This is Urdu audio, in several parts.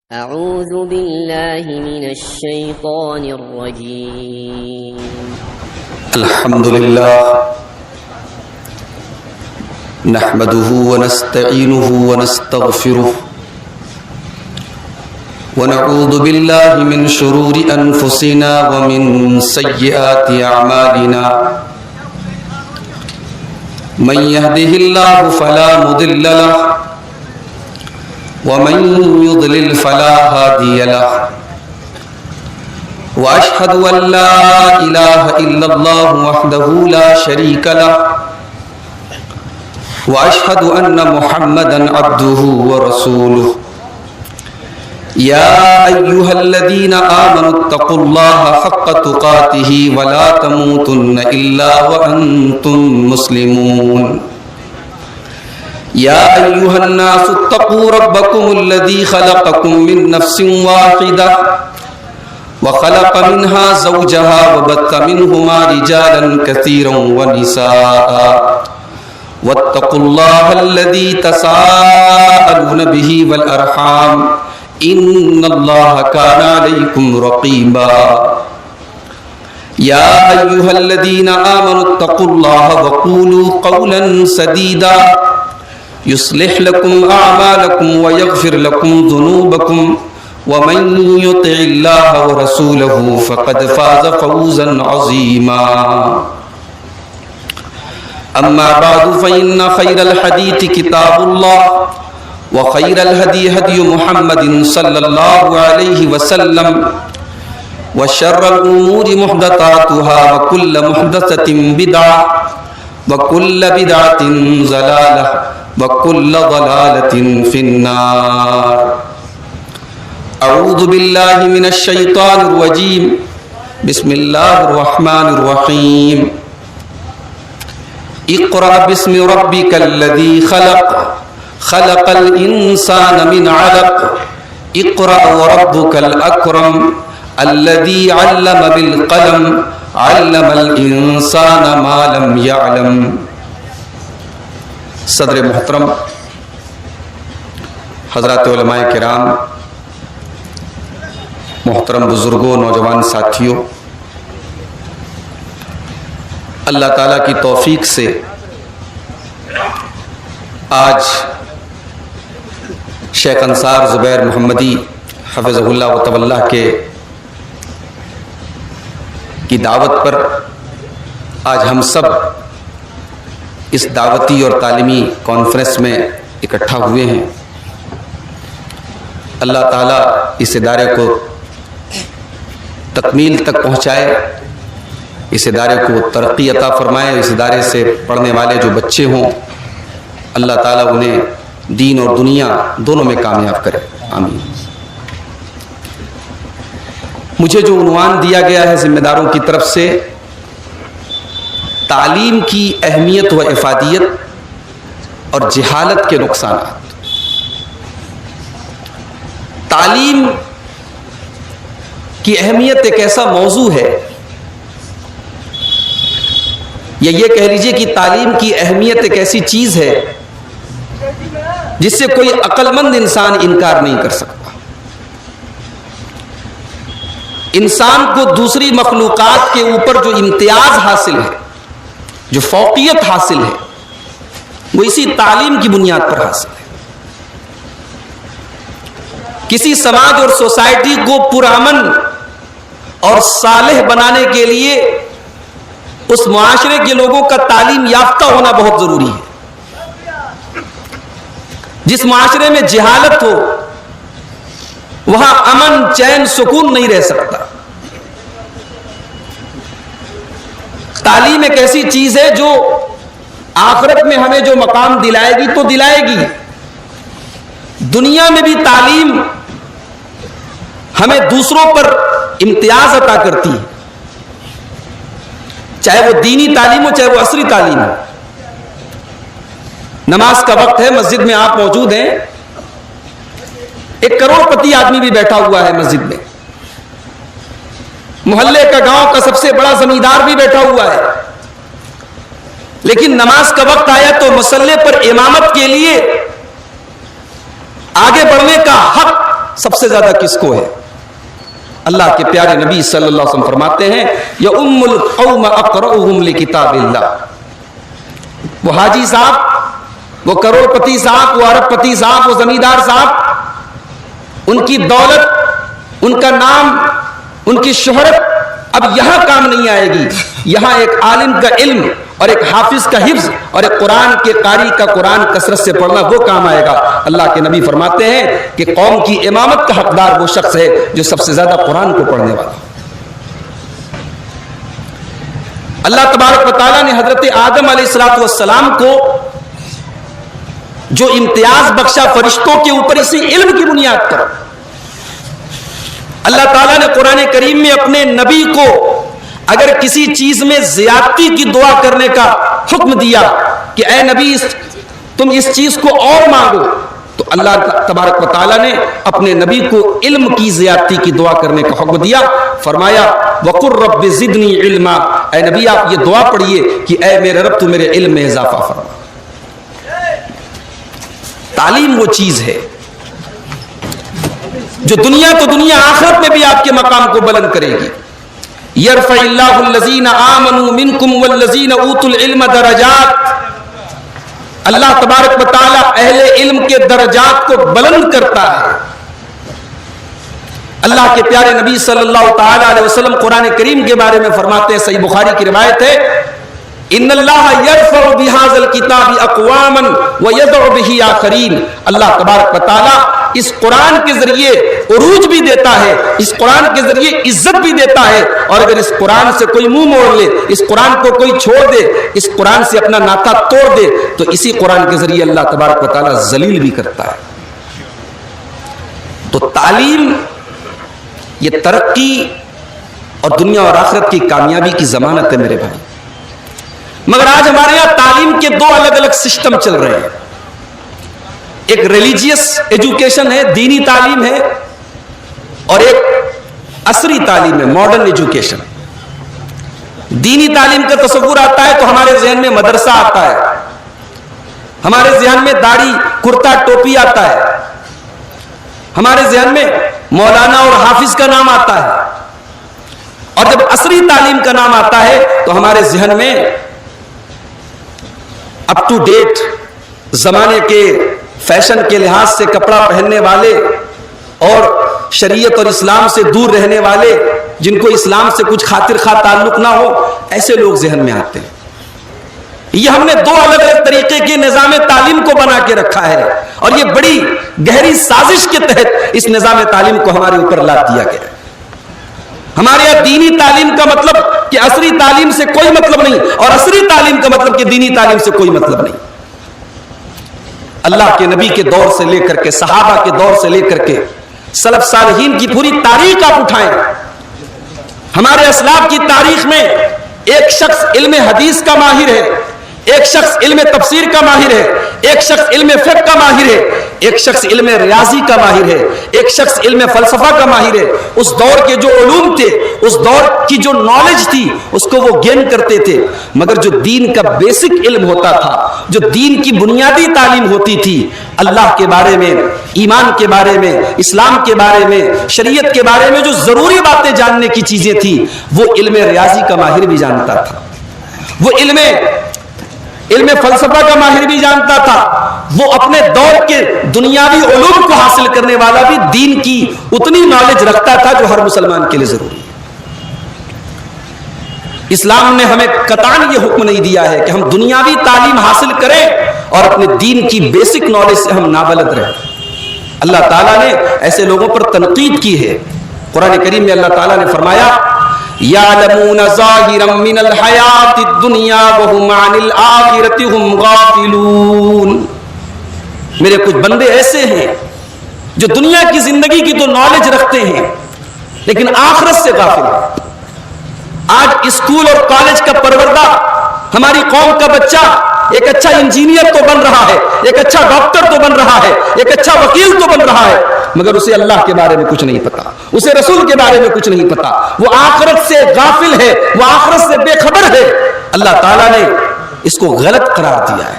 أعوذ بالله من الشيطان الرجيم. الحمد لله نحمده ونستعينه ونستغفره ونعوذ بالله من شرور أنفسنا ومن سيئات أعمالنا من يهده الله فلا مضل له ومن يضلل فلا هادي له وأشهد أن لا إله إلا الله وحده لا شريك له وأشهد أن محمدا عبده ورسوله يا أيها الذين آمنوا اتقوا الله حق تقاته ولا تموتن إلا وأنتم مسلمون يا أيها الناس اتقوا ربكم الذي خلقكم من نفس واحدة وخلق منها زوجها وبث منهما رجالا كثيرا ونساء واتقوا الله الذي تساءلون به والأرحام إن الله كان عليكم رقيبا يا أيها الذين آمنوا اتقوا الله وقولوا قولا سديدا يصلح لكم أعمالكم ويغفر لكم ذنوبكم ومن يطع الله ورسوله فقد فاز فوزا عظيما أما بعد فإن خير الحديث كتاب الله وخير الهدي هدي محمد صلى الله عليه وسلم وشر الأمور محدثاتها وكل محدثة بدعة وكل بدعة ضلالة وكل ضلالة في النار أعوذ بالله من الشيطان الرجيم بسم الله الرحمن الرحيم اقرأ باسم ربك الذي خلق خلق الإنسان من علق اقرأ وربك الأكرم الذي علم بالقلم علم الإنسان ما لم يعلم. صدر محترم، حضرات علماء کرام، محترم بزرگوں، نوجوان ساتھیوں، اللہ تعالیٰ کی توفیق سے آج شیخ انصار زبیر محمدی حفظہ اللہ و طولہ کی دعوت پر آج ہم سب اس دعوتی اور تعلیمی کانفرنس میں اکٹھا ہوئے ہیں. اللہ تعالیٰ اس ادارے کو تکمیل تک پہنچائے، اس ادارے کو ترقی عطا فرمائے، اس ادارے سے پڑھنے والے جو بچے ہوں اللہ تعالیٰ انہیں دین اور دنیا دونوں میں کامیاب کرے، آمین. مجھے جو عنوان دیا گیا ہے ذمہ داروں کی طرف سے، تعلیم کی اہمیت و افادیت اور جہالت کے نقصانات. تعلیم کی اہمیت ایک ایسا موضوع ہے، یا یہ کہہ لیجئے کہ تعلیم کی اہمیت ایک ایسی چیز ہے جس سے کوئی عقل مند انسان انکار نہیں کر سکتا. انسان کو دوسری مخلوقات کے اوپر جو امتیاز حاصل ہے، جو فوقیت حاصل ہے، وہ اسی تعلیم کی بنیاد پر حاصل ہے. کسی سماج اور سوسائٹی کو پرامن اور صالح بنانے کے لیے اس معاشرے کے لوگوں کا تعلیم یافتہ ہونا بہت ضروری ہے. جس معاشرے میں جہالت ہو وہاں امن، چین، سکون نہیں رہ سکتا. تعلیم ایک ایسی چیز ہے جو آخرت میں ہمیں جو مقام دلائے گی تو دلائے گی، دنیا میں بھی تعلیم ہمیں دوسروں پر امتیاز عطا کرتی ہے، چاہے وہ دینی تعلیم ہو چاہے وہ عصری تعلیم ہو. نماز کا وقت ہے، مسجد میں آپ موجود ہیں، ایک کروڑ پتی آدمی بھی بیٹھا ہوا ہے مسجد میں، محلے کا، گاؤں کا سب سے بڑا زمیندار بھی بیٹھا ہوا ہے، لیکن نماز کا وقت آیا تو مصلی پر امامت کے لیے آگے بڑھنے کا حق سب سے زیادہ کس کو ہے؟ اللہ کے پیارے نبی صلی اللہ علیہ وسلم فرماتے ہیں یا ام القوم اقرؤہم لکتاب اللہ۔ وہ حاجی صاحب، وہ کروڑ پتی صاحب، وہ ارب پتی صاحب، وہ زمیندار صاحب، ان کی دولت، ان کا نام، ان کی شہرت اب یہاں کام نہیں آئے گی۔ یہاں ایک عالم کا علم اور ایک حافظ کا حفظ اور ایک قرآن کے قاری کا قرآن کثرت سے پڑھنا وہ کام آئے گا۔ اللہ کے نبی فرماتے ہیں کہ قوم کی امامت کا حقدار وہ شخص ہے جو سب سے زیادہ قرآن کو پڑھنے والا۔ اللہ تبارک و تعالیٰ نے حضرت آدم علیہ السلام کو جو امتیاز بخشا فرشتوں کے اوپر اسی علم کی بنیاد پر، اللہ تعالیٰ نے قرآن کریم میں اپنے نبی کو اگر کسی چیز میں زیادتی کی دعا کرنے کا حکم دیا کہ اے نبی تم اس چیز کو اور مانگو، تو اللہ تبارک و تعالیٰ نے اپنے نبی کو علم کی زیادتی کی دعا کرنے کا حکم دیا۔ فرمایا وَقُلْ رَبِّ زِدْنِي عِلْمًا، اے نبی آپ یہ دعا پڑھیے کہ اے میرے رب تو میرے علم میں اضافہ فرما۔ تعلیم وہ چیز ہے جو دنیا تو دنیا آخرت میں بھی آپ کے مقام کو بلند کرے گی۔ یرفع اللہ الذین آمنوا منکم والذین اوتوا العلم درجات، اللہ تبارک و تعالی اہل علم کے درجات کو بلند کرتا ہے۔ اللہ کے پیارے نبی صلی اللہ تعالی علیہ وسلم قرآن کریم کے بارے میں فرماتے ہیں، صحیح بخاری کی روایت ہے، ان اللہ یرفع بہذا الکتاب اقواما ویضع بہ آخرین، اللہ تبارک و تعالی اس قرآن کے ذریعے عروج بھی دیتا ہے، اس قرآن کے ذریعے عزت بھی دیتا ہے، اور اگر اس قرآن سے کوئی منہ موڑ لے، اس قرآن کو کوئی چھوڑ دے، اس قرآن سے اپنا ناطہ توڑ دے، تو اسی قرآن کے ذریعے اللہ تبارک و تعالی ذلیل بھی کرتا ہے۔ تو تعلیم یہ ترقی اور دنیا اور آخرت کی کامیابی کی ضمانت ہے میرے بھائی۔ مگر آج ہمارے یہاں تعلیم کے دو الگ الگ سسٹم چل رہے ہیں، ایک ریلیجیس ایجوکیشن ہے، دینی تعلیم ہے، اور ایک عصری تعلیم ہے، ماڈرن ایجوکیشن۔ دینی تعلیم کا تصور آتا ہے تو ہمارے ذہن میں مدرسہ آتا ہے، ہمارے ذہن میں داڑھی کرتا ٹوپی آتا ہے، ہمارے ذہن میں مولانا اور حافظ کا نام آتا ہے، اور جب عصری تعلیم کا نام آتا ہے تو ہمارے ذہن میں اپ ٹو ڈیٹ زمانے کے فیشن کے لحاظ سے کپڑا پہننے والے اور شریعت اور اسلام سے دور رہنے والے، جن کو اسلام سے کچھ خاطر خواہ تعلق نہ ہو، ایسے لوگ ذہن میں آتے ہیں۔ یہ ہم نے دو الگ الگ طریقے کے نظام تعلیم کو بنا کے رکھا ہے، اور یہ بڑی گہری سازش کے تحت اس نظام تعلیم کو ہمارے اوپر لاد دیا گیا ہے۔ ہمارے یہاں دینی تعلیم کا مطلب کہ عصری تعلیم سے کوئی مطلب نہیں، اور عصری تعلیم کا مطلب کہ دینی تعلیم سے کوئی مطلب نہیں۔ اللہ کے نبی کے دور سے لے کر کے، صحابہ کے دور سے لے کر کے، سلف صالحین کی پوری تاریخ آپ اٹھائیں، ہمارے اسلاف کی تاریخ میں ایک شخص علم حدیث کا ماہر ہے، ایک شخص علم تفسیر کا ماہر ہے، ایک شخص علم فقہ کا ماہر ہے، ایک شخص علم ریاضی کا ماہر ہے، ایک شخص علم فلسفہ کا ماہر ہے۔ اس دور کے جو علوم تھے، اس دور کی جو نالج تھی، اس کو وہ گین کرتے تھے، مگر جو دین کا بیسک علم ہوتا تھا، جو دین کی بنیادی تعلیم ہوتی تھی، اللہ کے بارے میں، ایمان کے بارے میں، اسلام کے بارے میں، شریعت کے بارے میں جو ضروری باتیں جاننے کی چیزیں تھی، وہ علم ریاضی کا ماہر بھی جانتا تھا، وہ علم فلسفہ کا ماہر بھی جانتا تھا، وہ اپنے دور کے دنیاوی علوم کو حاصل کرنے والا بھی دین کی اتنی نالج رکھتا تھا جو ہر مسلمان کے لیے ضروری ہے۔ اسلام نے ہمیں قطعاً یہ حکم نہیں دیا ہے کہ ہم دنیاوی تعلیم حاصل کریں اور اپنے دین کی بیسک نالج سے ہم نابلد رہیں۔ اللہ تعالیٰ نے ایسے لوگوں پر تنقید کی ہے۔ قرآن کریم میں اللہ تعالیٰ نے فرمایا یعلمون ظاہرا من الحیات الدنیا وہم عن الآخرۃ ہم غافلون، میرے کچھ بندے ایسے ہیں جو دنیا کی زندگی کی تو نالج رکھتے ہیں لیکن آخرت سے غافل ہیں۔ آج اسکول اور کالج کا پروردہ ہماری قوم کا بچہ ایک اچھا انجینئر تو بن رہا ہے، ایک اچھا ڈاکٹر تو بن رہا ہے، ایک اچھا وکیل تو بن رہا ہے، مگر اسے اللہ کے بارے میں کچھ نہیں پتا، اسے رسول کے بارے میں کچھ نہیں پتا، وہ آخرت سے غافل ہے، وہ آخرت سے بے خبر ہے۔ اللہ تعالیٰ نے اس کو غلط قرار دیا ہے۔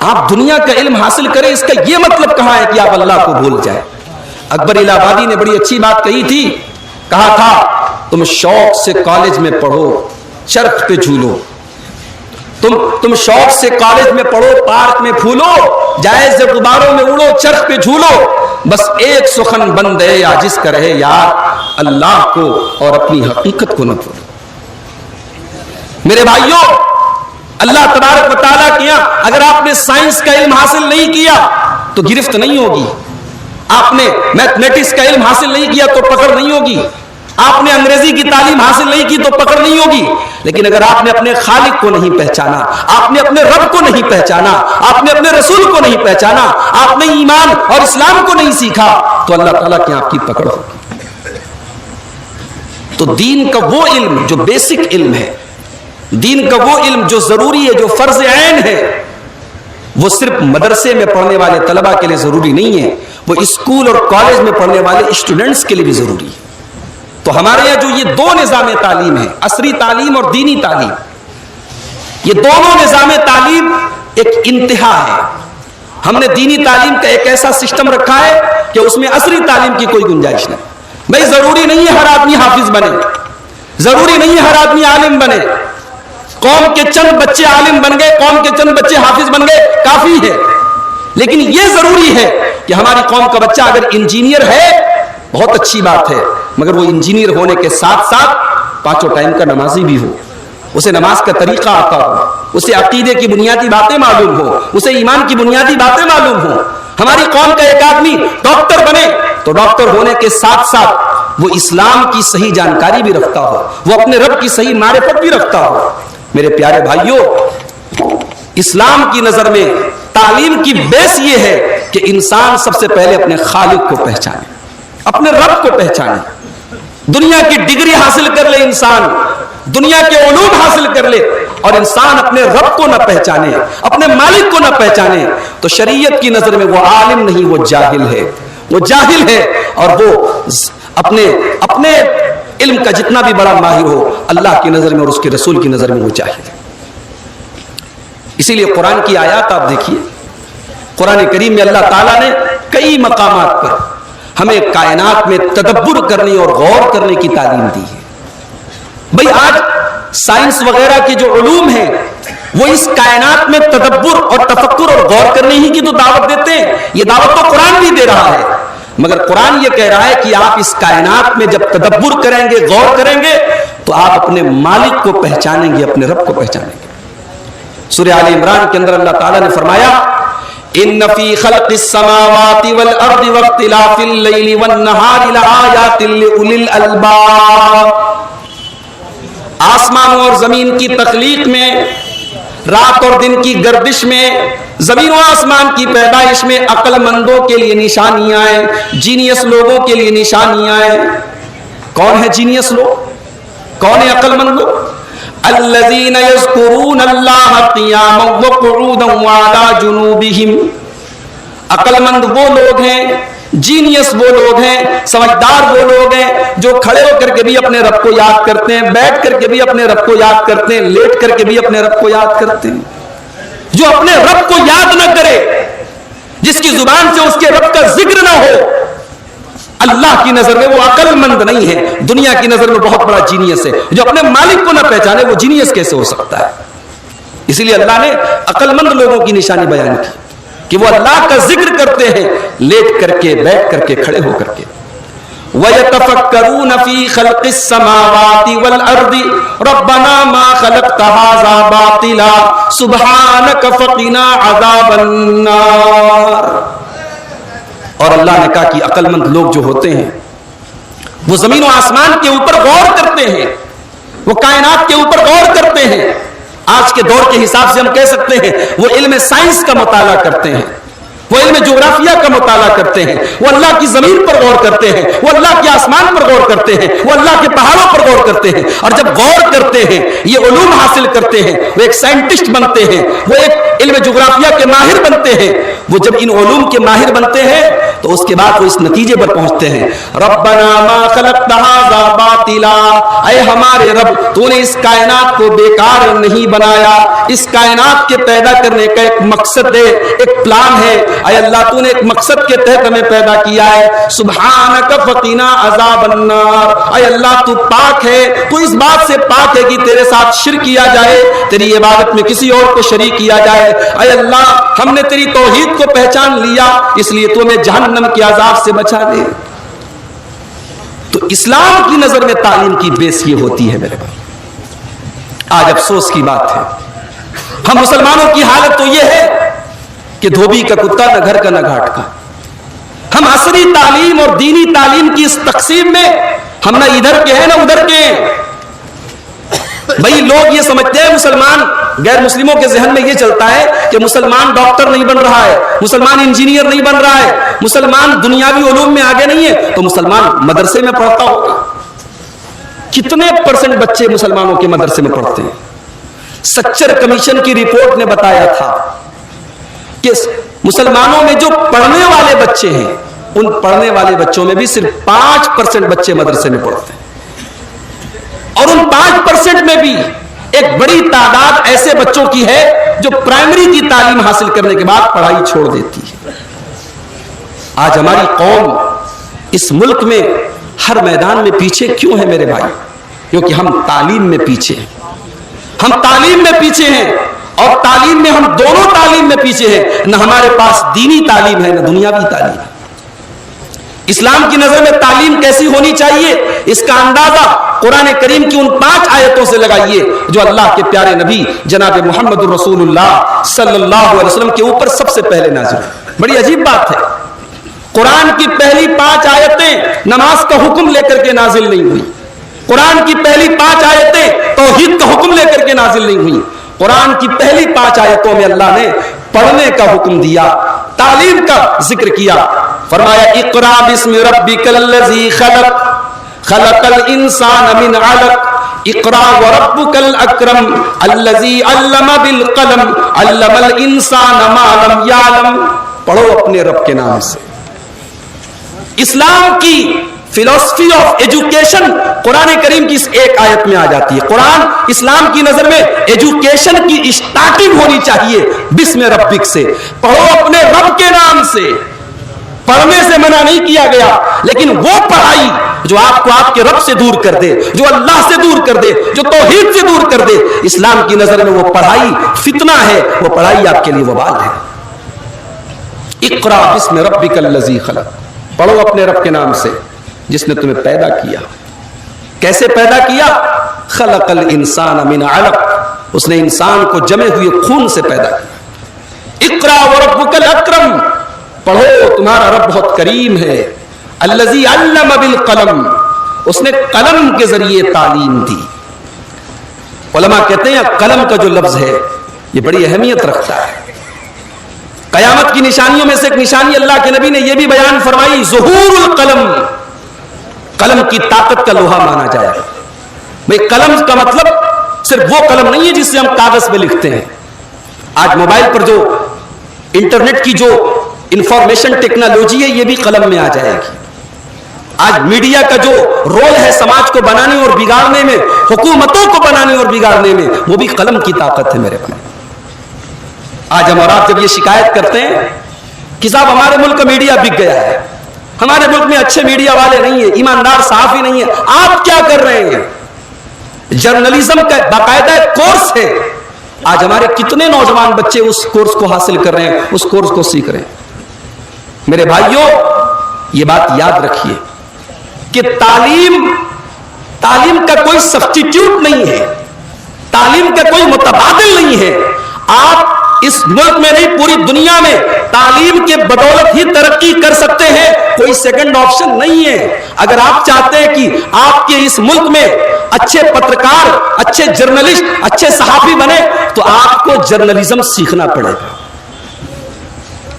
آپ دنیا کا علم حاصل کریں، اس کا یہ مطلب کہاں ہے کہ آپ اللہ کو بھول جائیں۔ اکبر الہ آبادی نے بڑی اچھی بات کہی تھی، کہا تھا تم شوق سے کالج میں پڑھو، چرخ پہ جھولو، تم شوق سے کالج میں پڑھو، پارک میں پھولو، جائز غباروں میں اڑو، چرخ پہ جھولو، بس ایک سخن بندے عاجز کا رہے یار، اللہ کو اور اپنی حقیقت کو نہ بھولو۔ میرے بھائیوں، اللہ تبارک و تعالیٰ کیا، اگر آپ نے سائنس کا علم حاصل نہیں کیا تو گرفت نہیں ہوگی، آپ نے میتھمیٹکس کا علم حاصل نہیں کیا تو پکڑ نہیں ہوگی، آپ نے انگریزی کی تعلیم حاصل نہیں کی تو پکڑ نہیں ہوگی، لیکن اگر آپ نے اپنے خالق کو نہیں پہچانا، آپ نے اپنے رب کو نہیں پہچانا، آپ نے اپنے رسول کو نہیں پہچانا، آپ نے ایمان اور اسلام کو نہیں سیکھا تو اللہ تعالیٰ کی آپ کی پکڑ ہوگی۔ تو دین کا وہ علم جو بیسک علم ہے، دین کا وہ علم جو ضروری ہے، جو فرض عین ہے، وہ صرف مدرسے میں پڑھنے والے طلبہ کے لیے ضروری نہیں ہے، وہ اسکول اور کالج میں پڑھنے والے اسٹوڈنٹس کے لیے بھی ضروری ہے۔ تو ہمارے یہاں جو یہ دو نظام تعلیم ہے، عصری تعلیم اور دینی تعلیم، یہ دونوں نظام تعلیم ایک انتہا ہے۔ ہم نے دینی تعلیم کا ایک ایسا سسٹم رکھا ہے کہ اس میں عصری تعلیم کی کوئی گنجائش نہیں۔ بھائی ضروری نہیں ہے ہر آدمی حافظ بنے، ضروری نہیں ہے ہر آدمی عالم بنے، قوم کے چند بچے عالم بن گئے، قوم کے چند بچے حافظ بن گئے، کافی ہے، لیکن یہ ضروری ہے کہ ہماری قوم کا بچہ اگر انجینئر ہے بہت اچھی بات ہے، مگر وہ انجینئر ہونے کے ساتھ ساتھ پانچوں ٹائم کا نمازی بھی ہو، اسے نماز کا طریقہ آتا ہو، اسے عقیدے کی بنیادی باتیں معلوم ہو، اسے ایمان کی بنیادی باتیں معلوم ہو۔ ہماری قوم کا ایک آدمی ڈاکٹر بنے تو ڈاکٹر ہونے کے ساتھ ساتھ وہ اسلام کی صحیح جانکاری بھی رکھتا ہو، وہ اپنے رب کی صحیح معرفت بھی رکھتا ہو۔ میرے پیارے بھائیوں، اسلام کی نظر میں تعلیم کی بیس یہ ہے کہ انسان سب سے پہلے اپنے خالق کو پہچانے، اپنے رب کو پہچانے۔ دنیا کی ڈگری حاصل کر لے انسان، دنیا کے علوم حاصل کر لے، اور انسان اپنے رب کو نہ پہچانے، اپنے مالک کو نہ پہچانے، تو شریعت کی نظر میں وہ عالم نہیں، وہ جاہل ہے، وہ جاہل ہے، اور وہ اپنے علم کا جتنا بھی بڑا ماہر ہو، اللہ کی نظر میں اور اس کے رسول کی نظر میں وہ جاہل ہے۔ اسی لیے قرآن کی آیات آپ دیکھیے، قرآن کریم میں اللہ تعالیٰ نے کئی مقامات پر ہمیں کائنات میں تدبر کرنے اور غور کرنے کی تعلیم دی ہے۔ بھئی آج سائنس وغیرہ کے جو علوم ہیں وہ اس کائنات میں تدبر اور تفکر اور غور کرنے ہی کی تو دعوت دیتے ہیں، یہ دعوت تو قرآن بھی دے رہا ہے، مگر قرآن یہ کہہ رہا ہے کہ آپ اس کائنات میں جب تدبر کریں گے، غور کریں گے، تو آپ اپنے مالک کو پہچانیں گے، اپنے رب کو پہچانیں گے۔ سورہ آل عمران کے اندر اللہ تعالیٰ نے فرمایا ان فی خلق السماوات والارض واختلاف اللیل والنہار لآیات لأولی الالباب، آسمانوں اور زمین کی تخلیق میں، رات اور دن کی گردش میں، زمین و آسمان کی پیدائش میں عقل مندوں کے لیے نشانیاں ہیں، جینیس لوگوں کے لیے نشانیاں ہیں۔ کون ہے جینیس لوگ؟ کون ہے عقل مند لوگ؟ الذین یذکرون اللہ قیاما وقعودا وعلی جنوبہم، عقل مند وہ لوگ ہیں، جینیس وہ لوگ ہیں، سمجھدار وہ لوگ ہیں جو کھڑے ہو کر کے بھی اپنے رب کو یاد کرتے ہیں، بیٹھ کر کے بھی اپنے رب کو یاد کرتے ہیں، لیٹ کر کے بھی اپنے رب کو یاد کرتے ہیں۔ جو اپنے رب کو یاد نہ کرے، جس کی زبان سے اس کے رب کا ذکر نہ ہو، اللہ کی نظر میں وہ عقل مند نہیں ہے، دنیا کی نظر میں بہت بڑا جینیس ہے۔ جو اپنے مالک کو نہ پہچانے وہ جینیس کیسے ہو سکتا ہے؟ اسی لیے اللہ نے عقل مند لوگوں کی نشانی بیان کی کہ وہ اللہ کا ذکر کرتے ہیں، لیٹ کر کے، بیٹھ کر کے، کھڑے ہو کر کے۔ وَيَتَفَكَّرُونَ فِي خَلْقِ السَّمَاوَاتِ وَالْأَرْضِ رَبَّنَا مَا خَلَقْتَ هَذَا بَاطِلًا سُبْحَانَكَ فَقِنَا عَذَابَ النَّارِ۔ اور اللہ نے کہا کہ عقل مند لوگ جو ہوتے ہیں وہ زمین و آسمان کے اوپر غور کرتے ہیں، وہ کائنات کے اوپر غور کرتے ہیں۔ آج کے دور کے حساب سے ہم کہہ سکتے ہیں وہ علم سائنس کا مطالعہ کرتے ہیں، وہ علم جغرافیہ کا مطالعہ کرتے ہیں، وہ اللہ کی زمین پر غور کرتے ہیں، وہ اللہ کے آسمان پر غور کرتے ہیں، وہ اللہ کے پہاڑوں پر غور کرتے ہیں۔ اور جب غور کرتے ہیں، یہ علوم حاصل کرتے ہیں، وہ ایک سائنٹسٹ بنتے ہیں، وہ ایک علم جغرافیہ کے ماہر بنتے ہیں۔ وہ جب ان علوم کے ماہر بنتے ہیں تو اس کے بعد وہ اس نتیجے پر پہنچتے ہیں ربنا ما خلقت ھذا باطلا، اے ہمارے رب تو نے اس کائنات کو بیکار نہیں بنایا، اس کائنات کے پیدا کرنے کا ایک مقصد ہے، ایک پلان ہے، اے اللہ تو نے ایک مقصد کے تحت ہمیں پیدا کیا ہے، سبحانک فقنا عذاب النار، اے اللہ تو پاک ہے، تو اس بات سے پاک ہے کہ تیرے ساتھ شرک کیا جائے، تیری عبادت میں کسی اور کو شریک کیا جائے، اے اللہ ہم نے تیری توحید کو پہچان لیا، اس لیے تو ہمیں جہنم کے عذاب سے بچا دے۔ تو اسلام کی نظر میں تعلیم کی بیس یہ ہوتی ہے میرے بھائی۔ آج افسوس کی بات ہے ہم مسلمانوں کی حالت تو یہ ہے کہ دھوبی کا کتا نہ گھر کا نہ گھاٹ کا۔ ہم عصری تعلیم اور دینی تعلیم کی اس تقسیم میں ہم نہ ادھر کے ہیں نہ ادھر کے ہیں۔ بھئی لوگ یہ سمجھتے ہیں مسلمان، غیر مسلموں کے ذہن میں یہ چلتا ہے کہ مسلمان ڈاکٹر نہیں بن رہا ہے، مسلمان انجینئر نہیں بن رہا ہے، مسلمان دنیاوی علوم میں آگے نہیں ہے تو مسلمان مدرسے میں پڑھتا ہوگا۔ کتنے پرسنٹ بچے مسلمانوں کے مدرسے میں پڑھتے ہیں؟ سچر کمیشن کی رپورٹ نے بتایا تھا کہ مسلمانوں میں جو پڑھنے والے بچے ہیں ان پڑھنے والے بچوں میں بھی صرف 5% بچے مدرسے میں پڑھتے ہیں، اور ان 5% میں بھی ایک بڑی تعداد ایسے بچوں کی ہے جو پرائمری کی تعلیم حاصل کرنے کے بعد پڑھائی چھوڑ دیتی ہے۔ آج ہماری قوم اس ملک میں ہر میدان میں پیچھے کیوں ہے میرے بھائی؟ کیونکہ ہم تعلیم میں پیچھے ہیں، ہم تعلیم میں پیچھے ہیں، اور تعلیم میں ہم دونوں تعلیم میں پیچھے ہیں، نہ ہمارے پاس دینی تعلیم ہے نہ دنیاوی تعلیم ہے۔ اسلام کی نظر میں تعلیم کیسی ہونی چاہیے اس کا اندازہ قرآن کریم کی ان 5 آیتوں سے لگائیے جو اللہ کے پیارے نبی جناب محمد الرسول اللہ صلی اللہ علیہ وسلم کے اوپر سب سے پہلے نازل ہوئی۔ بڑی عجیب بات ہے، قرآن کی پہلی 5 آیتیں نماز کا حکم لے کر کے نازل نہیں ہوئی، قرآن کی پہلی 5 آیتیں توحید کا حکم لے کر کے نازل نہیں ہوئی، قرآن کی پہلی 5 آیتوں میں اللہ نے پڑھنے کا حکم دیا، تعلیم کا ذکر کیا، فرمایا اقرا بسم ربک الذی خلق خلق الانسان من علق اقرا وربک الاکرم الذی علم بالقلم علم الانسان ما لم یعلم۔ پڑھو اپنے رب کے نام سے۔ اسلام کی فلسفی آف ایجوکیشن قرآن کریم کی اس ایک آیت میں آ جاتی ہے۔ قرآن اسلام کی نظر میں ایجوکیشن کی اسٹارٹنگ ہونی چاہیے بسم ربک سے، پڑھو اپنے رب کے نام سے۔ پڑھنے سے منع نہیں کیا گیا، لیکن وہ پڑھائی جو آپ کو آپ کے رب سے دور کر دے، جو اللہ سے دور کر دے، جو توحید سے دور کر دے، اسلام کی نظر میں وہ پڑھائی فتنہ ہے، وہ پڑھائی آپ کے لیے وبال ہے۔ اقرا بسم ربک الذی خلق، پڑھو اپنے رب کے نام سے جس نے تمہیں پیدا کیا۔ کیسے پیدا کیا؟ خلق الانسان من علق، اس نے انسان کو جمے ہوئے خون سے پیدا کیا۔ اقرا وربک الاکرم، پڑھو تمہارا رب بہت کریم ہے۔ الذی علم بالقلم، اس نے قلم کے ذریعے تعلیم دی۔ علماء کہتے ہیں قلم کا جو لفظ ہے یہ بڑی اہمیت رکھتا ہے۔ قیامت کی نشانیوں میں سے ایک نشانی اللہ کے نبی نے یہ بھی بیان فرمائی، ظہور القلم، قلم کی طاقت کا لوہا مانا جائے گا۔ بھئی قلم کا مطلب صرف وہ قلم نہیں ہے جس سے ہم کاغذ پہ لکھتے ہیں۔ آج موبائل پر جو انٹرنیٹ کی جو انفارمیشن ٹیکنالوجی ہے یہ بھی قلم میں آ جائے گی۔ آج میڈیا کا جو رول ہے سماج کو بنانے اور بگاڑنے میں، حکومتوں کو بنانے اور بگاڑنے میں، وہ بھی قلم کی طاقت ہے میرے بھائی۔ آج ہم اور آپ جب یہ شکایت کرتے ہیں کہ صاحب ہمارے ملک کا میڈیا بک گیا ہے، ہمارے ملک میں اچھے میڈیا والے نہیں ہیں، ایماندار صحافی نہیں ہیں، آپ کیا کر رہے ہیں؟ جرنلزم کا باقاعدہ کورس ہے، آج ہمارے کتنے نوجوان بچے اس کورس کو حاصل کر رہے ہیں، اس کورس کو سیکھ رہے ہیں۔ میرے بھائیوں یہ بات یاد رکھیے کہ تعلیم کا کوئی سبسٹیٹیوٹ نہیں ہے، تعلیم کا کوئی متبادل نہیں ہے۔ آپ اس ملک میں نہیں پوری دنیا میں تعلیم کے بدولت ہی ترقی کر سکتے ہیں، کوئی سیکنڈ آپشن نہیں ہے۔ اگر آپ چاہتے ہیں کہ آپ کے اس ملک میں اچھے پترکار، اچھے جرنلسٹ، اچھے صحافی بنے تو آپ کو جرنلزم سیکھنا پڑے گا۔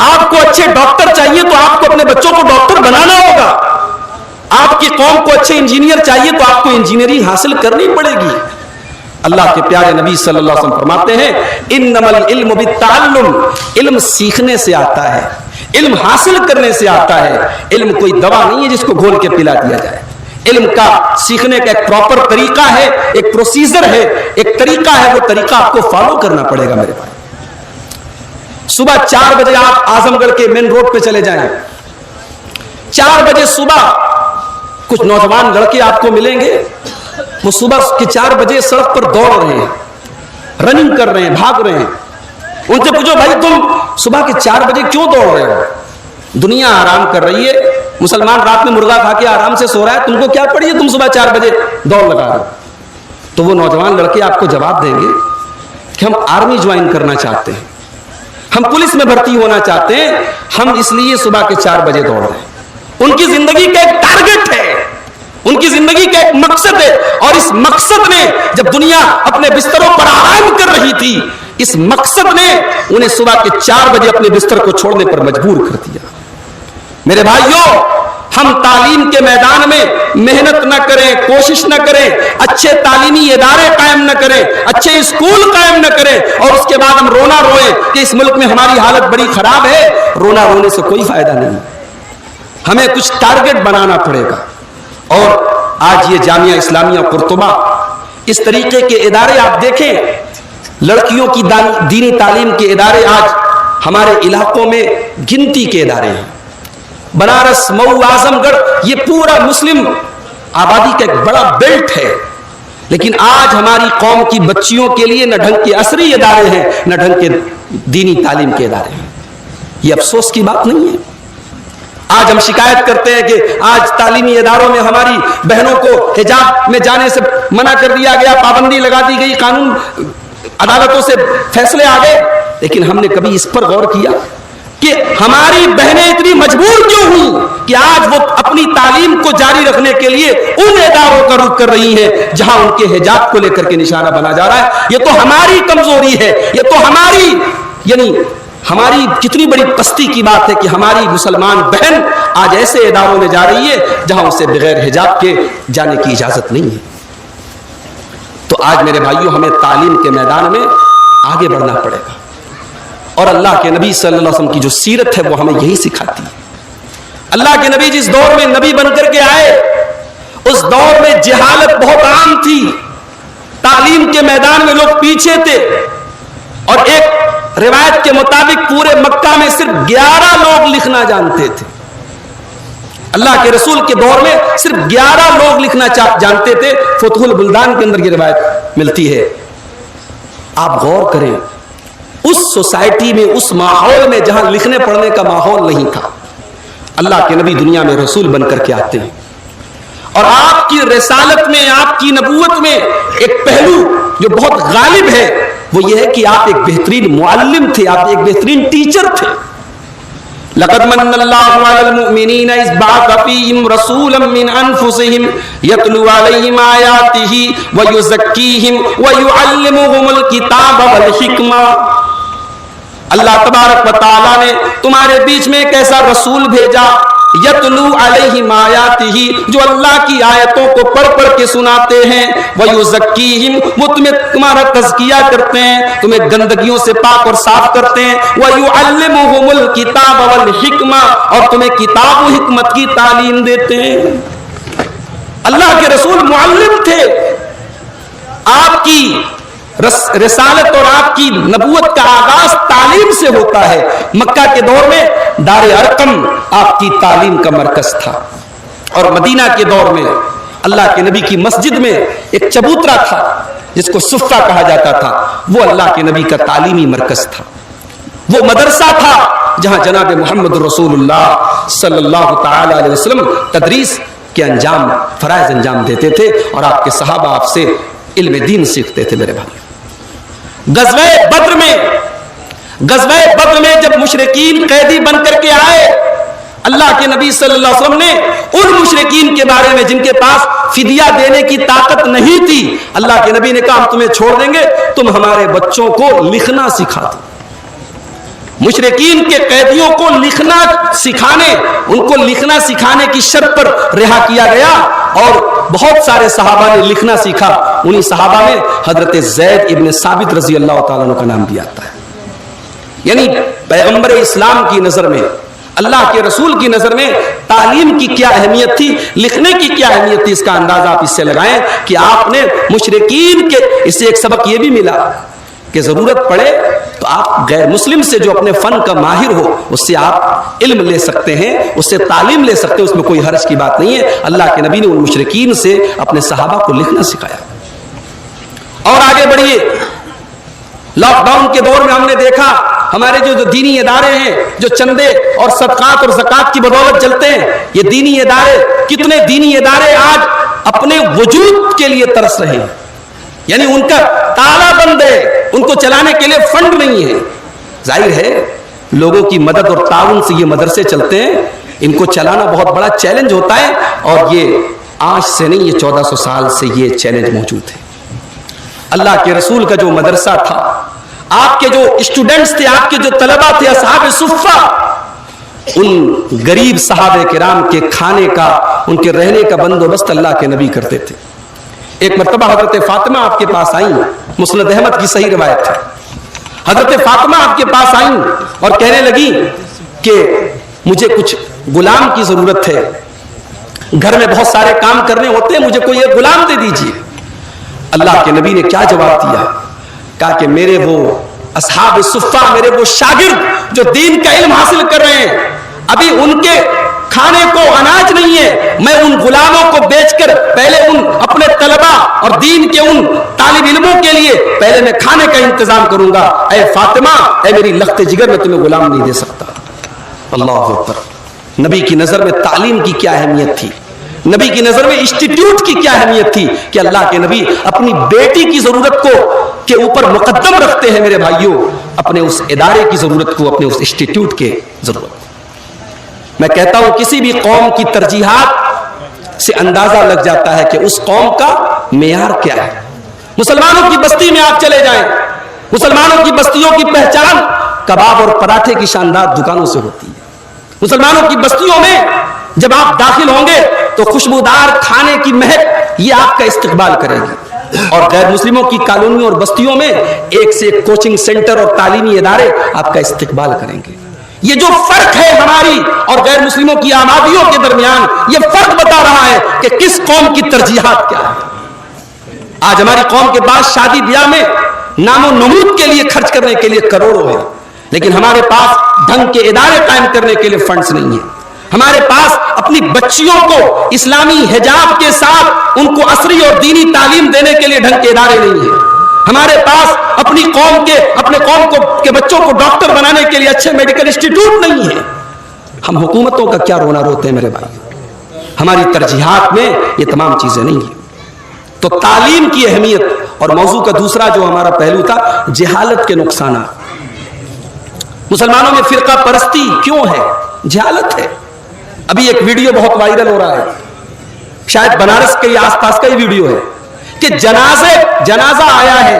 آپ کو اچھے ڈاکٹر چاہیے تو آپ کو اپنے بچوں کو ڈاکٹر بنانا ہوگا۔ آپ کی قوم کو اچھے انجینئر چاہیے تو آپ کو انجینئرنگ حاصل کرنی پڑے گی۔ اللہ کے پیارے نبی صلی اللہ علیہ وسلم فرماتے ہیں انما العلم بالتعلم، علم سیکھنے سے آتا ہے، علم حاصل کرنے سے آتا ہے. علم کوئی دوا نہیں ہے جس کو گھول کے پلا دیا جائے. علم کا سیکھنے کا ایک پراپر طریقہ ہے, ایک پروسیجر ہے, ایک طریقہ ہے. وہ طریقہ آپ کو فالو کرنا پڑے گا میرے بھائی. صبح 4 بجے آپ اعظم گڑھ کے مین روڈ پہ چلے جائیں. 4 بجے صبح کچھ نوجوان لڑکے آپ کو ملیں گے, وہ صبح کے 4 بجے سڑک پر دوڑ رہے ہیں, رننگ کر رہے ہیں, بھاگ رہے ہیں. ان سے پوچھو بھائی تم صبح کے 4 بجے کیوں دوڑ رہے ہو؟ دنیا آرام کر رہی ہے, مسلمان رات میں مرغا کھا کے آرام سے سو رہا ہے, تم کو کیا پڑی ہے تم صبح 4 بجے دوڑ لگا رہے ہو؟ تو وہ نوجوان لڑکے آپ کو جواب دیں گے کہ ہم آرمی جوائن کرنا چاہتے ہیں, ہم پولیس میں بھرتی ہونا چاہتے ہیں, ہم اس لیے صبح کے 4 بجے دوڑ رہے ہیں. ان کی زندگی کا ایک ٹارگٹ ہے, ان کی زندگی کا ایک مقصد ہے, اور اس مقصد نے جب دنیا اپنے بستروں پر آرام کر رہی تھی, اس مقصد نے انہیں صبح کے 4 بجے اپنے بستر کو چھوڑنے پر مجبور کر دیا. میرے بھائیوں, ہم تعلیم کے میدان میں محنت نہ کریں, کوشش نہ کریں, اچھے تعلیمی ادارے قائم نہ کریں, اچھے اسکول قائم نہ کریں, اور اس کے بعد ہم رونا روئیں کہ اس ملک میں ہماری حالت بڑی خراب ہے. رونا رونے سے کوئی فائدہ نہیں. ہمیں کچھ ٹارگٹ بنانا پڑے گا. اور آج یہ جامعہ اسلامیہ قرطبہ, اس طریقے کے ادارے آپ دیکھیں, لڑکیوں کی دینی تعلیم کے ادارے آج ہمارے علاقوں میں گنتی کے ادارے ہیں. بنارس, مئو, اعظم گڑھ, یہ پورا مسلم آبادی کا ایک بڑا بیلٹ ہے, لیکن آج ہماری قوم کی بچیوں کے لیے نہ ڈھنگ کے عصری ادارے ہیں, نہ ڈھنگ کے دینی تعلیم کے ادارے ہیں. یہ افسوس کی بات نہیں ہے. آج ہم شکایت کرتے ہیں کہ آج تعلیمی اداروں میں ہماری بہنوں کو حجاب میں جانے سے منع کر دیا گیا, پابندی لگا دی گئی, قانون عدالتوں سے فیصلے آ گئے. لیکن ہم نے کبھی اس پر غور کیا کہ ہماری بہنیں اتنی مجبور کیوں ہوئی کہ آج وہ اپنی تعلیم کو جاری رکھنے کے لیے ان اداروں کا رخ کر رہی ہیں جہاں ان کے حجاب کو لے کر کے نشانہ بنا جا رہا ہے. یہ تو ہماری کمزوری ہے, یہ تو ہماری کتنی بڑی پستی کی بات ہے کہ ہماری مسلمان بہن آج ایسے اداروں میں جا رہی ہے جہاں اسے بغیر حجاب کے جانے کی اجازت نہیں ہے. تو آج میرے بھائیوں, ہمیں تعلیم کے میدان میں آگے بڑھنا پڑے گا, اور اللہ کے نبی صلی اللہ علیہ وسلم کی جو سیرت ہے وہ ہمیں یہی سکھاتی ہے. اللہ کے نبی جس دور میں نبی بن کر کے آئے, اس دور میں جہالت بہت عام تھی, تعلیم کے میدان میں لوگ پیچھے تھے, اور ایک روایت کے مطابق پورے مکہ میں صرف 11 لوگ لکھنا جانتے تھے. اللہ کے رسول کے دور میں صرف 11 لوگ لکھنا جانتے تھے. فتح البلدان کے اندر یہ روایت ملتی ہے. آپ غور کریں, اس سوسائٹی میں, اس ماحول میں جہاں لکھنے پڑھنے کا ماحول نہیں تھا, اللہ کے نبی دنیا میں رسول بن کر کے آتے ہیں, اور آپ کی رسالت میں, آپ کی نبوت میں ایک پہلو جو بہت غالب ہے وہ یہ ہے کہ آپ ایک بہترین معلم تھے, آپ ایک بہترین ٹیچر تھے. لقد من اللہ علی المؤمنین اذ بعث فیہم رسولا من انفسہم یتلو علیہم آیاتہ ویزکیہم ویعلمہم الکتاب والحکمہ. اللہ تبارک و تعالیٰ نے تمہارے بیچ میں ایک ایسا رسول بھیجا, یتلو علیہم آیاتہ, جو اللہ کی آیتوں کو پڑھ پڑھ کے سناتے ہیں, ویزکیہم, وہ تمہارا تزکیہ کرتے ہیں, تمہیں گندگیوں سے پاک اور صاف کرتے ہیں, ویعلمہم الکتاب والحکمہ, اور تمہیں کتاب و حکمت کی تعلیم دیتے ہیں. اللہ کے رسول معلم تھے. آپ کی رسالت اور آپ کی نبوت کا آغاز تعلیم سے ہوتا ہے. مکہ کے دور میں دار ارقم آپ کی تعلیم کا مرکز تھا, اور مدینہ کے دور میں اللہ کے نبی کی مسجد میں ایک چبوترا تھا جس کو صفہ کہا جاتا تھا, وہ اللہ کے نبی کا تعلیمی مرکز تھا. وہ مدرسہ تھا جہاں جناب محمد رسول اللہ صلی اللہ تعالی علیہ وسلم تدریس کے فرائض انجام دیتے تھے, اور آپ کے صحابہ آپ سے علم دین سیکھتے تھے. میرے بھائی, غزوہ بدر میں جب مشرکین قیدی بن کر کے آئے, اللہ کے نبی صلی اللہ علیہ وسلم نے ان مشرکین کے بارے میں جن کے پاس فدیہ دینے کی طاقت نہیں تھی, اللہ کے نبی نے کہا ہم تمہیں چھوڑ دیں گے, تم ہمارے بچوں کو لکھنا سکھا دو. مشرکین کے قیدیوں کو لکھنا سکھانے, ان کو لکھنا سکھانے کی شرط پر رہا کیا گیا, اور بہت سارے صحابہ نے لکھنا سیکھا. انہی صحابہ میں حضرت زید ابن ثابت رضی اللہ تعالیٰ عنہ کا نام بھی آتا ہے. یعنی پیغمبر اسلام کی نظر میں اللہ کے رسول کی نظر میں تعلیم کی کیا اہمیت تھی, لکھنے کی کیا اہمیت تھی, اس کا اندازہ آپ اس سے لگائیں کہ آپ نے مشرکین کے, اس سے ایک سبق یہ بھی ملا کہ ضرورت پڑے تو آپ غیر مسلم سے جو اپنے فن کا ماہر ہو اس سے آپ علم لے سکتے ہیں, اس سے تعلیم لے سکتے ہیں, اس میں کوئی حرج کی بات نہیں ہے. اللہ کے نبی نے ان مشرکین سے اپنے صحابہ کو لکھنا سکھایا. اور آگے بڑھیے, لاک ڈاؤن کے دور میں ہم نے دیکھا ہمارے جو دینی ادارے ہیں جو چندے اور صدقات اور زکات کی بدولت چلتے ہیں, یہ دینی ادارے, کتنے دینی ادارے آج اپنے وجود کے لیے ترس رہے ہیں, یعنی ان کا تالا بند ہے, ان کو چلانے کے لیے فنڈ نہیں ہے. ظاہر ہے لوگوں کی مدد اور تعاون سے یہ مدرسے چلتے ہیں, ان کو چلانا بہت بڑا چیلنج ہوتا ہے, اور یہ آج سے نہیں, یہ 1400 سال سے یہ چیلنج موجود ہے. اللہ کے رسول کا جو مدرسہ تھا, آپ کے جو اسٹوڈنٹس تھے, آپ کے جو طلبہ تھے اصحاب صفہ, ان غریب صحابہ کرام کے کھانے کا, ان کے رہنے کا بندوبست اللہ کے نبی کرتے تھے. ایک مرتبہ حضرت فاطمہ آپ کے پاس آئیں, مسند احمد کی صحیح روایت ہے. حضرت فاطمہ آپ کے پاس آئیں اور کہنے لگی کہ مجھے کچھ غلام کی ضرورت ہے, گھر میں بہت سارے کام کرنے ہوتے ہیں, مجھے کوئی ایک غلام دے دیجیے. اللہ کے نبی نے کیا جواب دیا؟ کہا کہ میرے وہ اصحاب صفہ, میرے وہ شاگرد جو دین کا علم حاصل کر رہے ہیں, ابھی ان کے کھانے کو اناج نہیں ہے, میں ان غلاموں کو بیچ کر پہلے ان اپنے طلبہ اور دین کے ان طالب علموں کے لیے پہلے میں کھانے کا انتظام کروں گا. اے فاطمہ, اے میری لخت جگر, میں تمہیں غلام نہیں دے سکتا. اللہ اکبر. نبی کی نظر میں تعلیم کی کیا اہمیت تھی, نبی کی نظر میں انسٹیٹیوٹ کی کیا اہمیت تھی, کہ اللہ کے نبی اپنی بیٹی کی ضرورت کو کے اوپر مقدم رکھتے ہیں میرے بھائیوں, اپنے اس ادارے کی ضرورت کو, اپنے اس انسٹیٹیوٹ کے ضرورت. میں کہتا ہوں کسی بھی قوم کی ترجیحات سے اندازہ لگ جاتا ہے کہ اس قوم کا معیار کیا ہے. مسلمانوں کی بستی میں آپ چلے جائیں, مسلمانوں کی بستیوں کی پہچان کباب اور پراٹھے کی شاندار دکانوں سے ہوتی ہے. مسلمانوں کی بستیوں میں جب آپ داخل ہوں گے تو خوشبودار کھانے کی مہک یہ آپ کا استقبال کرے گی, اور غیر مسلموں کی کالونیوں اور بستیوں میں ایک سے ایک کوچنگ سینٹر اور تعلیمی ادارے آپ کا استقبال کریں گے. یہ جو فرق ہے ہماری اور غیر مسلموں کی آبادیوں کے درمیان, یہ فرق بتا رہا ہے کہ کس قوم کی ترجیحات کیا ہے. آج ہماری قوم کے پاس شادی بیاہ میں نام و نمود کے لیے خرچ کرنے کے لیے کروڑوں ہیں, لیکن ہمارے پاس ڈھنگ کے ادارے قائم کرنے کے لیے فنڈز نہیں ہیں. ہمارے پاس اپنی بچیوں کو اسلامی حجاب کے ساتھ ان کو عصری اور دینی تعلیم دینے کے لیے ڈھنگ کے ادارے نہیں ہیں. ہمارے پاس اپنے قوم کے بچوں کو ڈاکٹر بنانے کے لیے اچھے میڈیکل انسٹیٹیوٹ نہیں ہیں. ہم حکومتوں کا کیا رونا روتے ہیں میرے بھائی, ہماری ترجیحات میں یہ تمام چیزیں نہیں ہیں. تو تعلیم کی اہمیت, اور موضوع کا دوسرا جو ہمارا پہلو تھا, جہالت کے نقصانات. مسلمانوں میں فرقہ پرستی کیوں ہے؟ جہالت ہے. ابھی ایک ویڈیو بہت وائرل ہو رہا ہے, شاید بنارس کے آس پاس کا یہ ویڈیو ہے, کہ جنازہ آیا ہے,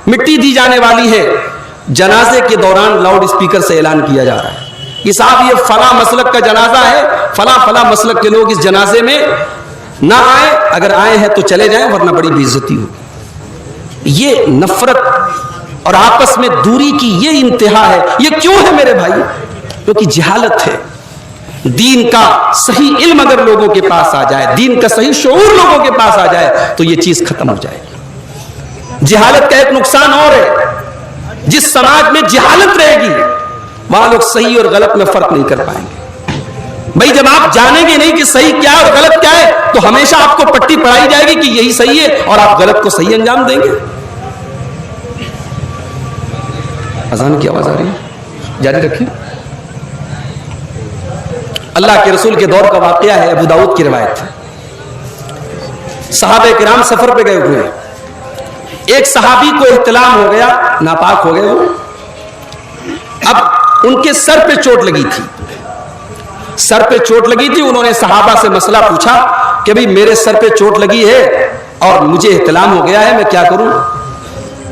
مٹی دی جانے والی ہے, جنازے کے دوران لاؤڈ اسپیکر سے اعلان کیا جا رہا ہے کہ صاحب یہ فلاں مسلک کا جنازہ ہے, فلاں مسلک کے لوگ اس جنازے میں نہ آئیں, اگر آئے ہیں تو چلے جائیں ورنہ بڑی بے عزتی ہوگی. یہ نفرت اور آپس میں دوری کی یہ انتہا ہے. یہ کیوں ہے میرے بھائی؟ کیونکہ جہالت ہے. دین کا صحیح علم اگر لوگوں کے پاس آ جائے, دین کا صحیح شعور لوگوں کے پاس آ جائے تو یہ چیز ختم ہو جائے گی. جہالت کا ایک نقصان اور ہے, جس سماج میں جہالت رہے گی وہاں لوگ صحیح اور غلط میں فرق نہیں کر پائیں گے. بھائی جب آپ جانیں گے نہیں کہ صحیح کیا ہے اور غلط کیا ہے تو ہمیشہ آپ کو پٹی پڑھائی جائے گی کہ یہی صحیح ہے اور آپ غلط کو صحیح انجام دیں گے. اذان کی آواز آ رہی ہے, جاری رکھیں. اللہ کے رسول کے دور کا واقعہ ہے, ابو داؤد کی روایت ہے. صحابہ کرام سفر پہ گئے ہوئے ہیں, ایک صحابی کو احتلام ہو گیا, ناپاک ہو گئے وہ. اب ان کے سر پہ چوٹ لگی تھی, انہوں نے صحابہ سے مسئلہ پوچھا کہ بھئی میرے سر پہ چوٹ لگی ہے اور مجھے احتلام ہو گیا ہے, میں کیا کروں؟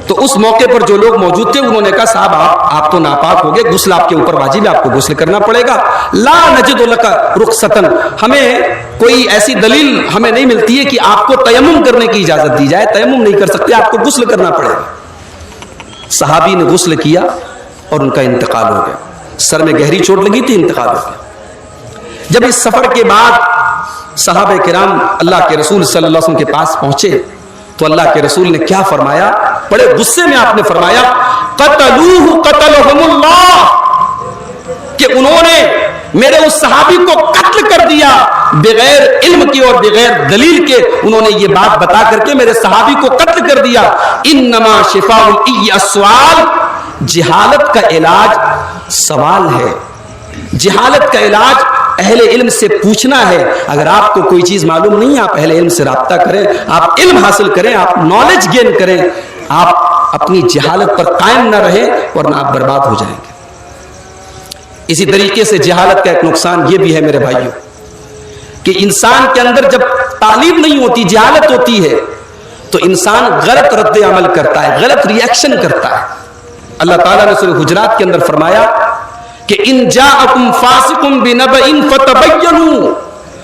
تو اس موقع پر جو لوگ موجود تھے انہوں نے کہا صاحب آپ تو ناپاک ہو گئے, غسل آپ کے اوپر واجب ہے, آپ کو غسل کرنا پڑے گا. لا نجد لک رخصتن, ہمیں کوئی ایسی دلیل ہمیں نہیں ملتی ہے کہ آپ کو تیمم کرنے کی اجازت دی جائے, تیمم نہیں کر سکتے, آپ کو غسل کرنا پڑے گا. صحابی نے غسل کیا اور ان کا انتقال ہو گیا. سر میں گہری چوٹ لگی تھی، انتقال ہو گیا۔ جب اس سفر کے بعد صحابہ کرام اللہ کے رسول صلی اللہ علیہ وسلم کے پاس پہنچے تو اللہ کے رسول نے کیا فرمایا؟ بڑے غصے میں آپ نے فرمایا قتلوہ قتلہم اللہ، کہ انہوں نے میرے اس صحابی کو قتل کر دیا بغیر علم کی اور بغیر دلیل کے۔ انہوں نے یہ بات بتا کر کے میرے صحابی کو قتل کر دیا۔ انما شفاء العی السؤال، جہالت کا علاج سوال ہے، جہالت کا علاج اہل علم سے پوچھنا ہے۔ اگر آپ کو کوئی چیز معلوم نہیں، آپ اہل علم سے رابطہ کریں، آپ علم حاصل کریں، آپ نالج گین کریں، آپ اپنی جہالت پر قائم نہ رہیں ورنہ آپ برباد ہو جائیں گے۔ اسی طریقے سے جہالت کا ایک نقصان یہ بھی ہے میرے بھائیوں کہ انسان کے اندر جب تعلیم نہیں ہوتی، جہالت ہوتی ہے، تو انسان غلط رد عمل کرتا ہے، غلط ریئیکشن کرتا ہے۔ اللہ تعالیٰ نے سورہ حجرات کے اندر فرمایا کہ ان جاءکم فاسق بنبأ فتبینوا،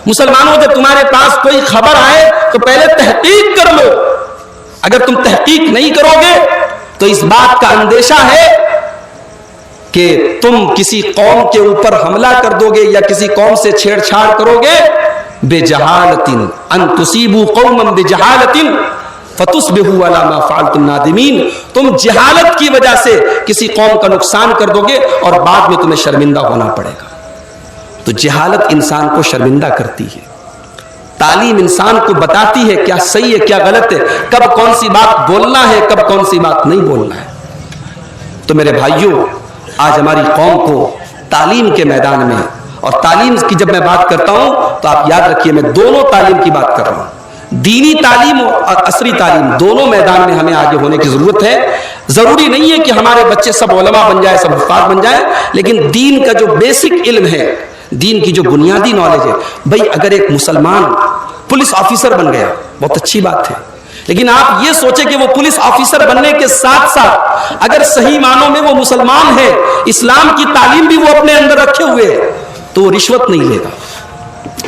مسلمانوں جب تمہارے پاس کوئی خبر آئے تو پہلے تحقیق کر لو۔ اگر تم تحقیق نہیں کرو گے تو اس بات کا اندیشہ ہے کہ تم کسی قوم کے اوپر حملہ کر دو گے یا کسی قوم سے چھیڑ چھاڑ کرو گے بجہالۃ، ان تصیبوا قوما بجہالۃ فتصبحوا علی ما فعلتم نادمین، تم جہالت کی وجہ سے کسی قوم کا نقصان کر دو گے اور بعد میں تمہیں شرمندہ ہونا پڑے گا۔ تو جہالت انسان کو شرمندہ کرتی ہے، تعلیم انسان کو بتاتی ہے کیا صحیح ہے کیا غلط ہے، کب کون سی بات بولنا ہے کب کون سی بات نہیں بولنا ہے۔ تو میرے بھائیوں، آج ہماری قوم کو تعلیم کے میدان میں، اور تعلیم کی جب میں بات کرتا ہوں تو آپ یاد رکھیے میں دونوں تعلیم کی بات کر رہا ہوں، دینی تعلیم اور عصری تعلیم، دونوں میدان میں ہمیں آگے ہونے کی ضرورت ہے۔ ضروری نہیں ہے کہ ہمارے بچے سب علماء بن جائیں، سب حفاظ بن جائیں، لیکن دین کا جو بیسک علم ہے، دین کی جو بنیادی نالج ہے، بھئی اگر ایک مسلمان پولیس آفیسر بن گیا بہت اچھی بات ہے، لیکن آپ یہ سوچیں کہ وہ پولیس آفیسر بننے کے ساتھ ساتھ اگر صحیح معنوں میں وہ مسلمان ہے، اسلام کی تعلیم بھی وہ اپنے اندر رکھے ہوئے ہے، تو وہ رشوت نہیں لے گا،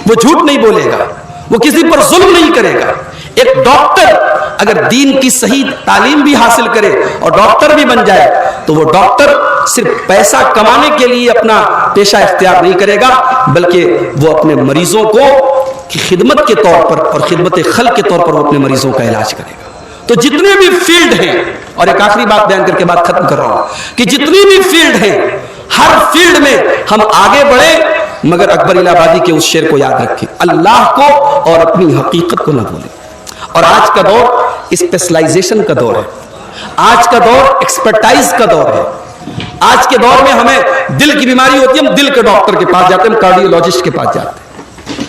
وہ جھوٹ نہیں بولے گا، وہ کسی پر ظلم نہیں کرے گا۔ ایک ڈاکٹر اگر دین کی صحیح تعلیم بھی حاصل کرے اور ڈاکٹر بھی بن جائے تو وہ ڈاکٹر صرف پیسہ کمانے کے لیے اپنا پیشہ اختیار نہیں کرے گا، بلکہ وہ اپنے مریضوں کو خدمت کے طور پر اور خدمت خلق کے طور پر وہ اپنے مریضوں کا علاج کرے گا۔ تو جتنے بھی فیلڈ ہیں، اور ایک آخری بات بیان کر کے بات ختم کر رہا ہوں کہ جتنی بھی فیلڈ ہیں، ہر فیلڈ میں ہم آگے بڑھیں، مگر اکبر الہ آبادی کے اس شعر کو یاد رکھیں، اللہ کو اور اپنی حقیقت کو نہ بھولیں۔ اور آج کا دور اسپیشلائزیشن کا دور ہے، آج کا دور ایکسپرٹائز کا دور ہے۔ آج کے دور میں ہمیں دل کی بیماری ہوتی ہے، ہم دل کے ڈاکٹر کے پاس جاتے ہیں، ہم کارڈیولوجسٹ کے پاس جاتے ہیں۔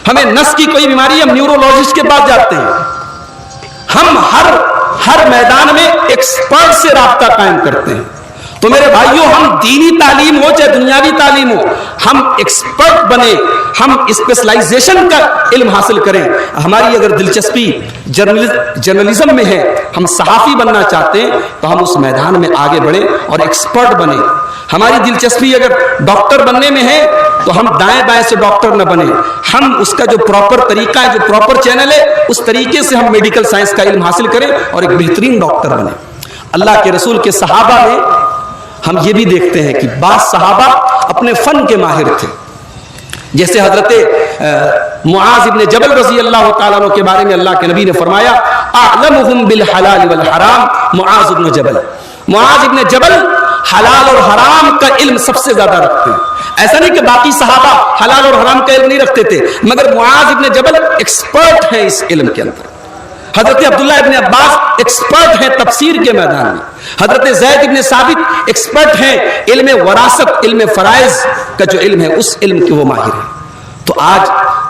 ہمیں نس کی کوئی بیماری ہے، ہم نیورولوجسٹ کے پاس جاتے ہیں۔ ہم ہر میدان میں ایکسپرٹ سے رابطہ قائم کرتے ہیں۔ تو میرے بھائیوں، ہم دینی تعلیم ہو چاہے دنیاوی تعلیم ہو، ہم ایکسپرٹ بنے، ہم اسپیشلائزیشن کا علم حاصل کریں۔ ہماری اگر دلچسپی جرنلزم میں ہے، ہم صحافی بننا چاہتے ہیں تو ہم اس میدان میں آگے بڑھیں اور ایکسپرٹ بنیں۔ ہماری دلچسپی اگر ڈاکٹر بننے میں ہے تو ہم دائیں بائیں سے ڈاکٹر نہ بنیں، ہم اس کا جو پراپر طریقہ ہے، جو پراپر چینل ہے، اس طریقے سے ہم میڈیکل سائنس کا علم حاصل کریں اور ایک بہترین ڈاکٹر بنیں۔ اللہ کے رسول کے صحابہ میں ہم یہ بھی دیکھتے ہیں کہ بعض صحابہ اپنے فن کے ماہر تھے، جیسے حضرت معاذ ابن جبل رضی اللہ تعالیٰ عنہ کے بارے میں اللہ کے نبی نے فرمایا اعلمہم بالحلال والحرام معاذ ابن جبل۔ معاذ ابن جبل حلال اور حرام کا علم سب سے زیادہ رکھتے ہیں۔ ایسا نہیں کہ باقی صحابہ حلال اور حرام کا علم نہیں رکھتے تھے، مگر معاذ ابن جبل ایکسپرٹ ہیں اس علم کے اندر۔ حضرت عبداللہ ابن عباس ایکسپرٹ ہیں تفسیر کے میدان میں، حضرت زید ابن ثابت ایکسپرٹ ہیں علم وراثت، علم فرائض کا جو علم ہے اس علم کے وہ ماہر ہیں۔ تو آج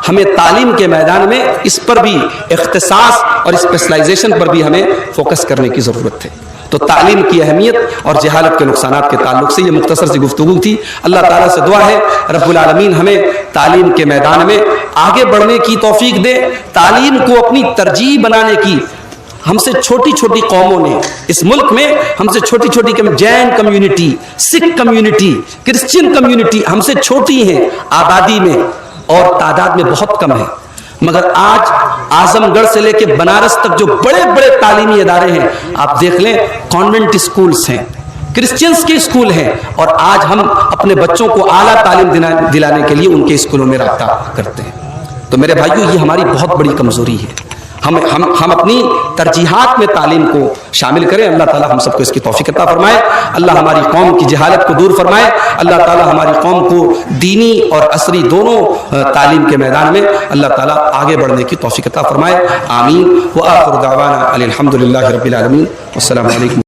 ہمیں تعلیم کے میدان میں اس پر بھی اختصاص اور اسپیشلائزیشن پر بھی ہمیں فوکس کرنے کی ضرورت ہے۔ تو تعلیم کی اہمیت اور جہالت کے نقصانات کے تعلق سے یہ مختصر سی گفتگو تھی۔ اللہ تعالیٰ سے دعا ہے رب العالمین ہمیں تعلیم کے میدان میں آگے بڑھنے کی توفیق دے، تعلیم کو اپنی ترجیح بنانے کی۔ ہم سے چھوٹی چھوٹی قوموں نے اس ملک میں، ہم سے چھوٹی چھوٹی جین کمیونٹی، سکھ کمیونٹی، کرسچین کمیونٹی ہم سے چھوٹی ہیں آبادی میں اور تعداد میں بہت کم ہے، مگر آج اعظم گڑھ سے لے کے بنارس تک جو بڑے بڑے تعلیمی ادارے ہیں آپ دیکھ لیں، کانوینٹ اسکولز ہیں، کرسچنس کے اسکول ہیں، اور آج ہم اپنے بچوں کو اعلیٰ تعلیم دلانے کے لیے ان کے اسکولوں میں رابطہ کرتے ہیں۔ تو میرے بھائیو، یہ ہماری بہت بڑی کمزوری ہے۔ ہم اپنی ترجیحات میں تعلیم کو شامل کریں۔ اللہ تعالیٰ ہم سب کو اس کی توفیق عطا فرمائے۔ اللہ ہماری قوم کی جہالت کو دور فرمائے۔ اللہ تعالیٰ ہماری قوم کو دینی اور عصری دونوں تعلیم کے میدان میں اللہ تعالیٰ آگے بڑھنے کی توفیق عطا فرمائے۔ آمین۔ وآخر دعوانا الحمد للہ رب العالمین۔ السلام علیکم۔